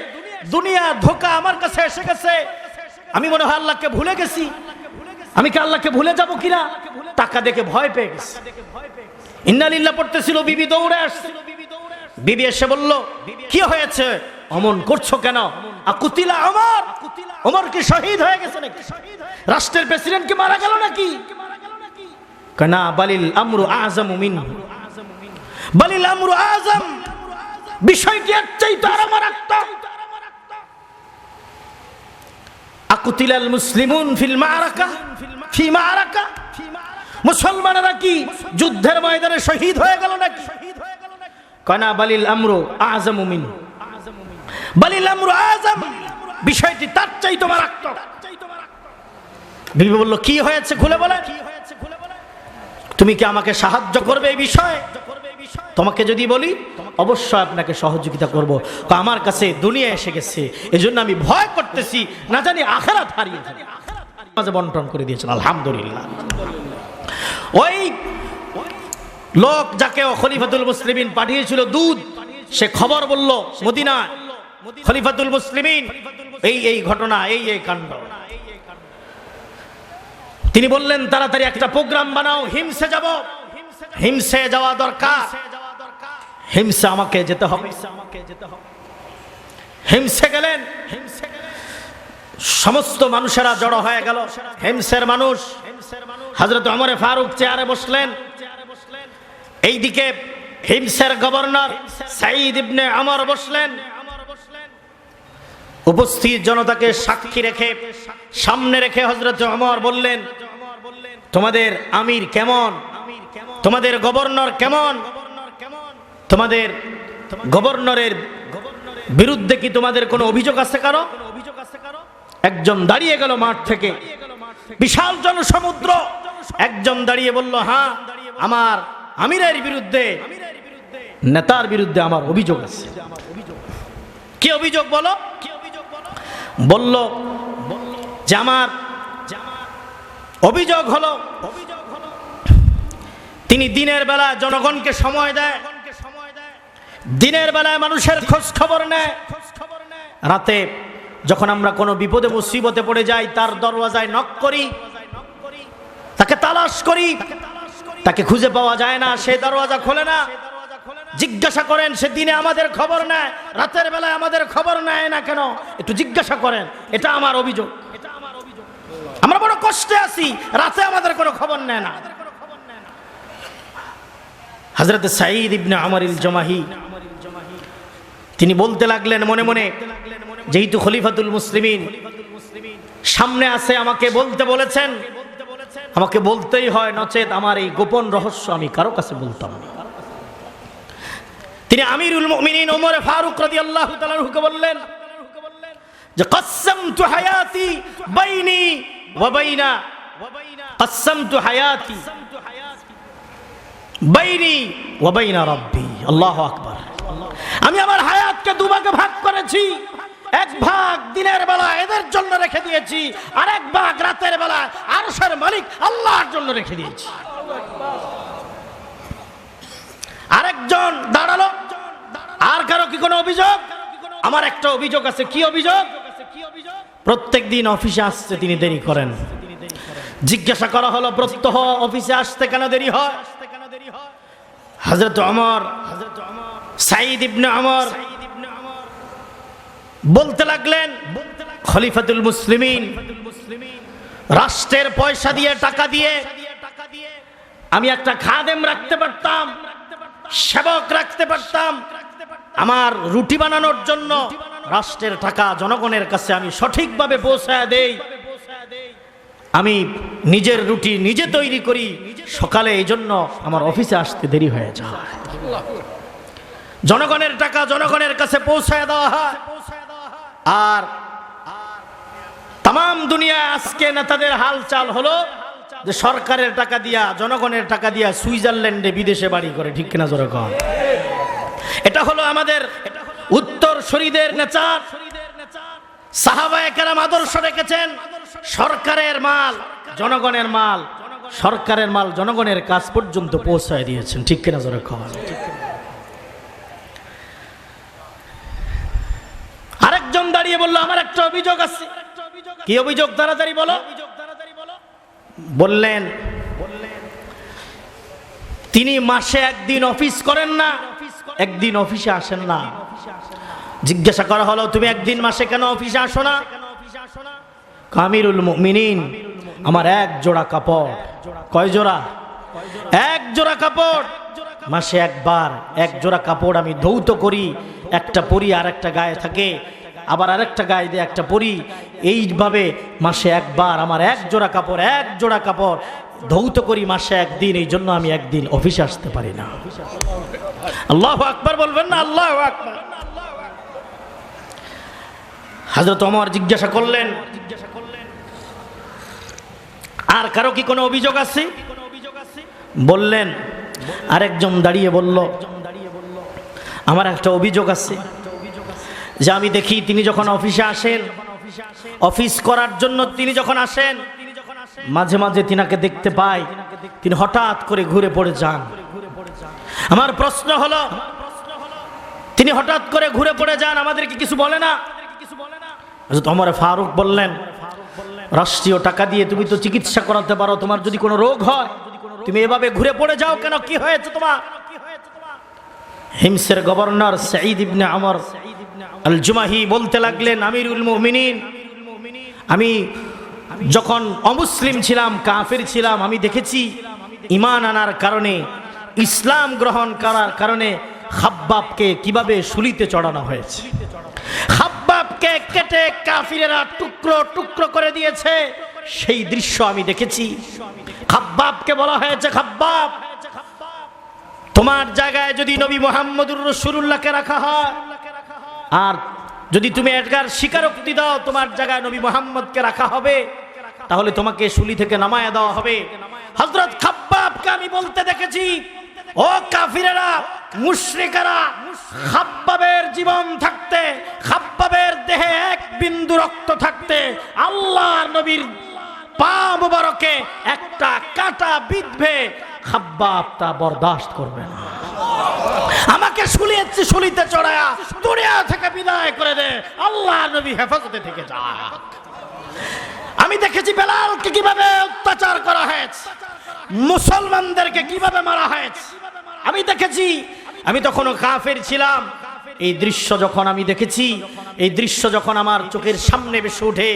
দুনিয়া ধোঁকা আমার কাছে এসে গেছে, আমি মনে হয় আল্লাহকে ভুলে গেছি। আমি কি আল্লাহকে ভুলে যাব কিনা? টাকা দেখে ভয় পেয়ে গেছি। ইন্না লিল্লাহ পড়তেছিল, বিবি দৌড়ে আসছে। বিবি এসে বলল, কি হয়েছে, অমন করছো কেন? আকুতিলা ওমর, ওমর কি শহীদ হয়ে গেছে নাকি? রাষ্ট্রের প্রেসিডেন্ট কি মারা গেল নাকি? কানা বালিল আমরু আযমু মিনহু, বালিল আমরু আযম, বিষয়টি এর চাইতে আরো মারাত্মক। আকুতিলাল মুসলিমুন ফিল মারাকা, ফি মারাকা, মুসলমানরা কি যুদ্ধের ময়দানে শহীদ হয়ে গেল নাকি? কানা বালিল আমরু আযমু মিনহু, বালিল আমরু আযম, বিষয়টি তার চাইতে মারাত্মক। বিবি বলল, কি হয়েছে খুলে বলেন, তুমি কি আমাকে সাহায্য করবে এই বিষয়ে? তোমাকে যদি বলি অবশ্যই আপনাকে সহযোগিতা করব। আমার কাছে দুনিয়া এসে গেছে, এজন্য আমি ভয় করতেছি, না জানি আখিরাত হারিয়ে ফেলি। মাঝে বন্টন করে দিয়েছেন, আলহামদুলিল্লাহ। ওই লোক যাকে খলিফাতুল মুসলিমিন পাঠিয়েছিল দূত, সে খবর বলল মদিনায়, খলিফাতুল মুসলিমিন এই ঘটনা, এই কাণ্ড। তিনি বললেন, তাড়াতাড়ি একটা প্রোগ্রাম বানাও, হিমসে যাব, হিমসে যাওয়া দরকার, হিমসে আমাকে যেতে হবে। হিমসে গেলেন, সমস্ত মানুষেরা জড়ো হয়ে গেল। হিমসের মানুষ, হযরত ওমর ফারুক চেয়ারে বসলেন, এইদিকে হিমসের গভর্নর সাঈদ ইবনে ওমর বসলেন। উপস্থিত জনতাকে সাক্ষী রেখে, সামনে রেখে হযরত ওমর বললেন, তোমাদের আমির কেমন, তোমাদের গভর্নর কেমন, তোমাদের গভর্নরের বিরুদ্ধে কি তোমাদের কোনো অভিযোগ আছে কারো? একজন দাঁড়িয়ে গেল মাঠ থেকে, বিশাল জনসমুদ্র। একজন দাঁড়িয়ে বলল, হ্যাঁ, আমার আমিরের বিরুদ্ধে, নেতার বিরুদ্ধে আমার অভিযোগ আছে। কি অভিযোগ বলো? বলল যে আমার অভিযোগ হলো তিনি দিনের বেলা জনগণকে সময় দেয়, দিনের বেলায় মানুষের খোঁজ খবর নেয়, রাতে যখন আমরা কোনো বিপদে মুসিবতে পড়ে যাই তার দরওয়াজায় নক করি, তাকে তালাশ করি, তাকে খুঁজে পাওয়া যায় না, সে দরওয়াজা খোলে না। জিজ্ঞাসা করেন, সে দিনে আমাদের খবর নেয়, রাতের বেলায় আমাদের খবর নেয় না কেন? একটু জিজ্ঞাসা করেন। এটা আমার অভিযোগ। আমরা বড় কষ্টে আছি, রাতে আমাদের কোনো খবর নেয় না। হযরত সাঈদ ইবনে আমর আল জমাহি তিনি বলতে লাগলেন মনে মনে, যেহেতু খলিফাতুল মুসলিমিন সামনে আছে, আমাকে বলতে বলেছেন, আমাকে বলতেই হয়, নচেত আমার এই গোপন রহস্য আমি কারো কাছে বলতাম না। তিনি আমিরুল মুমিনিন ওমর ফারুক রাদিয়াল্লাহু তাআলা আনহুকে বললেন যে কসসমতু হায়াতি বাইনি ওয়া বাইনা, কসসমতু হায়াতি বাইনি ওয়া বাইনা রাব্বি। আল্লাহু আকবার। আমি আমার হায়াতকে দুভাগে ভাগ করেছি, এক ভাগ দিনের বেলা এদের জন্য রেখে দিয়েছি, আর এক ভাগ রাতের বেলা আরশের মালিক আল্লাহর জন্য রেখে দিয়েছি। আরেকজন দাঁড়ালো, আর কারো কি কোনো অভিযোগ? আমার একটা অভিযোগ আছে। কি অভিযোগ? প্রত্যেক দিন অফিসে আসতে তিনি দেরি করেন। জিজ্ঞাসা করা হলো, প্রত্যহ অফিসে আসতে কেন দেরি হয়? হযরত ওমর, সাঈদ ইবনে আমর বলতে লাগলেন, খলিফাতুল মুসলিমিন, রাষ্ট্রের পয়সা দিয়ে, টাকা দিয়ে আমি একটা খাদেম রাখতে পারতাম, সেবক রাখতে পারতাম। আমার রুটি বানানোর জন্য রাষ্ট্রের টাকা জনগণের কাছে আমি সঠিকভাবে পৌঁছায় দেই। আমি নিজের রুটি নিজে তৈরি করি সকালে, এই জন্য আমার অফিসে আসতে দেরি হয়ে যায়। জনগণের টাকা জনগণের কাছে পৌঁছায় দেওয়া হয়। আর তাম দুনিয়ায় আজকে নেতাদের হালচাল হলো যে সরকারের টাকা দিয়া, জনগণের টাকা দিয়া সুইজারল্যান্ডে বিদেশে বাড়ি করে। ঠিক কিনা জোরে কন? এটা হলো আমাদের উত্তর শরীদের নেচার। সাহাবায়ে কেরাম আদর্শ রেখেছেন, সরকারের মাল জনগণের মাল, সরকারের মাল জনগণের কাছ পর্যন্ত পৌঁছায় দিয়েছেন। ঠিক কিনা জোরে কন? আরেকজন দাঁড়িয়ে বলল, আমার একটা অভিযোগ আছে। কি অভিযোগ? তাড়াতাড়ি বলো। বললেন, তিনি মাসে একদিন অফিস করেন না, একদিন অফিসে আসেন না। জিজ্ঞাসা করা হলো, তুমি একদিন মাসে কেন অফিসে আসো না? আমিরুল মুমিনিন, আমার এক জোড়া কাপড়। কয় জোড়া? এক জোড়া কাপড়। মাসে একবার এক জোড়া কাপড় আমি ধৌত করি, একটা পরি আর একটা গায়ে থাকে, আবার আরেকটা গায়ে দিয়ে একটা পরি। এইভাবে মাসে একবার আমার এক জোড়া কাপড়, এক জোড়া কাপড় ধৌত করি মাসে একদিন। এই জন্য আমি একদিন অফিসে আসতে পারি না। আল্লাহু আকবার বলবেন না? আল্লাহু আকবার। হযরত ওমর জিজ্ঞাসা করলেন, আর কারো কি কোনো অভিযোগ আছে? বললেন, আরেকজন দাঁড়িয়ে বলল, আমার একটা অভিযোগ আছে, যে আমি দেখি তিনি যখন অফিসে আসেন, অফিস করার জন্য তিনি যখন আসেন, মাঝে মাঝে তিনাকে দেখতে পাই তিনি হঠাৎ করে ঘুরে পড়ে যান। আমার প্রশ্ন হলো, তিনি হঠাৎ করে ঘুরে পড়ে যান, আমাদেরকে কিছু বলে না? হযরত ওমর ফারুক বললেন, রাষ্ট্রীয় টাকা দিয়ে তুমি তো চিকিৎসা করাতে পারো, তোমার যদি কোনো রোগ হয় তুমি এভাবে ঘুরে পড়ে যাও কেন? কি হয়েছে তোমার? হিমসের গভর্নর সাঈদ ইবনে আমর আল জুমাহি বলতে লাগলেন, আমিরুল মুমিনিন, আমি যখন অমুসলিম ছিলাম, কাফির ছিলাম, আমি দেখেছি ঈমান আনার কারণে, ইসলাম গ্রহণ করার কারণে খাব্বাবকে কিভাবে শুলিতে চড়ানো হয়েছে। খাব্বাবকে কেটে কাফিরেরা টুকরো টুকরো করে দিয়েছে, সেই দৃশ্য আমি দেখেছি। খাব্বাবকে বলা হয়েছে, খাব্বাব, তোমার জায়গায় যদি নবী মুহাম্মদুর রাসূলুল্লাহকে রাখা হয়, আর যদি তুমি এটার স্বীকারোক্তি দাও তোমার জায়গায় নবী মুহাম্মদকে রাখা হবে, তাহলে তোমাকে শুলি থেকে নামায়া দেওয়া হবে। হযরত খাব্বাবকে আমি বলতে দেখেছি, ও কাফিরেরা, মুশরিকেরা, খাব্বাবের জীবন থাকতে, খাব্বাবের দেহে এক বিন্দু রক্ত থাকতে আল্লাহর নবীর পা মুবারকে একটা কাঁটা বিঁধবে, খাব্বাব তা বরদাস্ত করবে না। আমাকে শুলিতে চড়ায়া দুনিয়া থেকে বিদায় করে দে, আল্লাহর নবী হেফাজতে থেকে যাক। আমি দেখেছি বেলালকে কিভাবে অত্যাচার করা হয়েছে, মুসলমানদেরকে কিভাবে মারা হয়েছে আমি দেখেছি। আমি তখনও কাফের ছিলাম। এই দৃশ্য যখন আমি দেখেছি, এই দৃশ্য যখন আমার চোখের সামনে ভেসে ওঠে,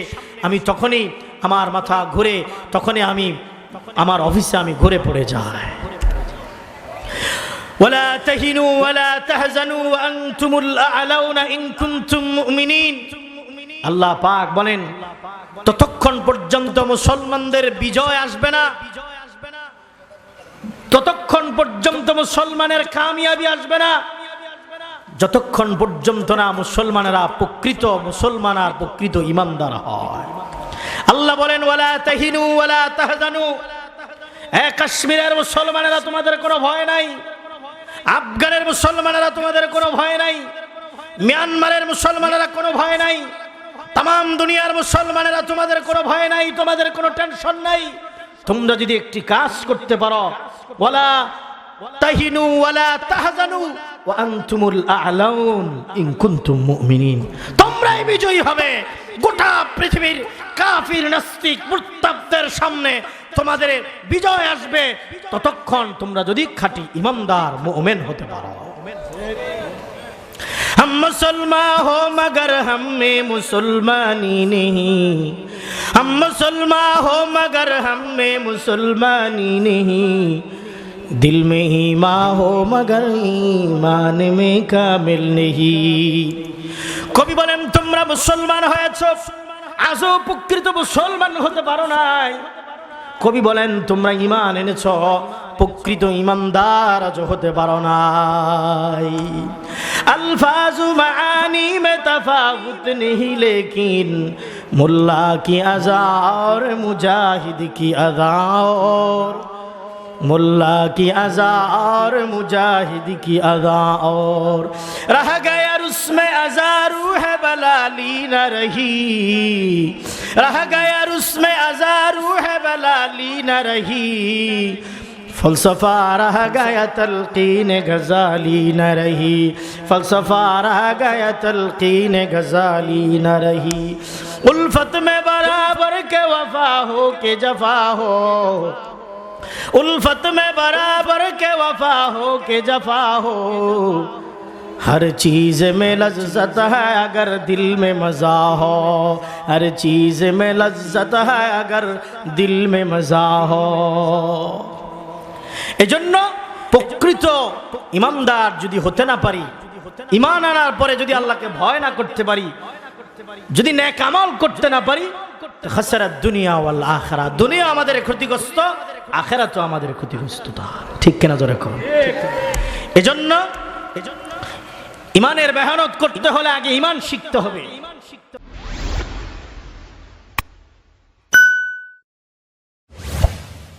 আমি তখনই আমার মাথা ঘুরে, তখনই আমি আমার অফিসে আমি ঘুরে পড়ে যাই। ওয়ালা তাহিনু ওয়ালা তাহজানু ওয়া আনতুমুল আ'লাউনা ইন কুনতুম মুমিনিন। আল্লাহ পাক বলেন ততক্ষণ পর্যন্ত মুসলমানদের বিজয় আসবে না, ততক্ষণ পর্যন্ত মুসলমানের কামিয়াবি আসবে না, যতক্ষণ পর্যন্ত না মুসলমানেরা প্রকৃত মুসলমান আর প্রকৃত ঈমানদার হয়। আল্লাহ বলেন ওয়ালা তাহিনু ওয়ালা তাহজানু। কাশ্মীরের মুসলমানেরা তোমাদের কোনো ভয় নাই, আফগানের মুসলমানেরা তোমাদের কোনো ভয় নাই, মিয়ানমারের মুসলমানেরা কোনো ভয় নাই, তাম দুনিয়ার মুসলমানেরা তোমাদের কোনো ভয় নাই, তোমাদের কোনো টেনশন নাই। তোমরা যদি একটি কাজ করতে পারো, ওয়ালা তাহিনু ওয়ালা তাহজানু ওয়া আনতুমুল আ'লাউন ইন কুনতুম মুমিনিন, তোমরাই বিজয়ী হবে। গোটা পৃথিবীর কাফির নাস্তিক মুরতাদদের সামনে তোমাদের বিজয় আসবে ততক্ষণ তোমরা যদি খাঁটি ঈমানদার মুমিন হতে পারো। हम मुसलमान हो मगर हम में मुसलमानी नहीं, हम मुसलमान हो मगर हम में मुसलमानी नहीं, दिल में ही माँ हो मगर ईमान में कामिल नहीं। কবি বলেন তোমরা মুসলমান হয়েছো, আজও প্রকৃত মুসলমান হতে পারো নাই। কবি বলেন তোমরা ঈমান এনেছো, প্রকৃত ঈমানদার আজও হতে পারো নাই। अल्फाज़ु मानी में तफावुत नहीं, लेकिन मुल्ला की अज़ा और मुजाहिद की अज़ा और मुल्ला की अज़ा और मुजाहिद की अज़ा और रह गया उसमें अज़ा रूह बलाली न रही, रह गया उसमें अज़ा रूह बलाली न रही, फलसफा रह गया तलकीन गजाली न रही, फलसफा रह गया तलकीन गजाली न रही। उल्फत में बराबर के वफा हो के जफा हो, उल्फत में बराबर के वफा हो के जफा हो, हर चीज में लज्जत है अगर दिल में मजा हो, हर चीज में लज्जत है अगर दिल में मजा हो। এজন্য প্রকৃত ঈমানদার যদি হতে না পারি, ঈমান আনার পরে যদি আল্লাহকে ভয় না করতে পারি, যদি নেক আমল করতে না পারি, খাসারাত দুনিয়া ওয়াল আখিরা, দুনিয়া আমাদের ক্ষতিগ্রস্ত, আখিরাতও আমাদের ক্ষতিগ্রস্ত। ঠিক কিনা জোরে কর। এজন্য ঈমানের মেহনত করতে হলে আগে ঈমান শিখতে হবে।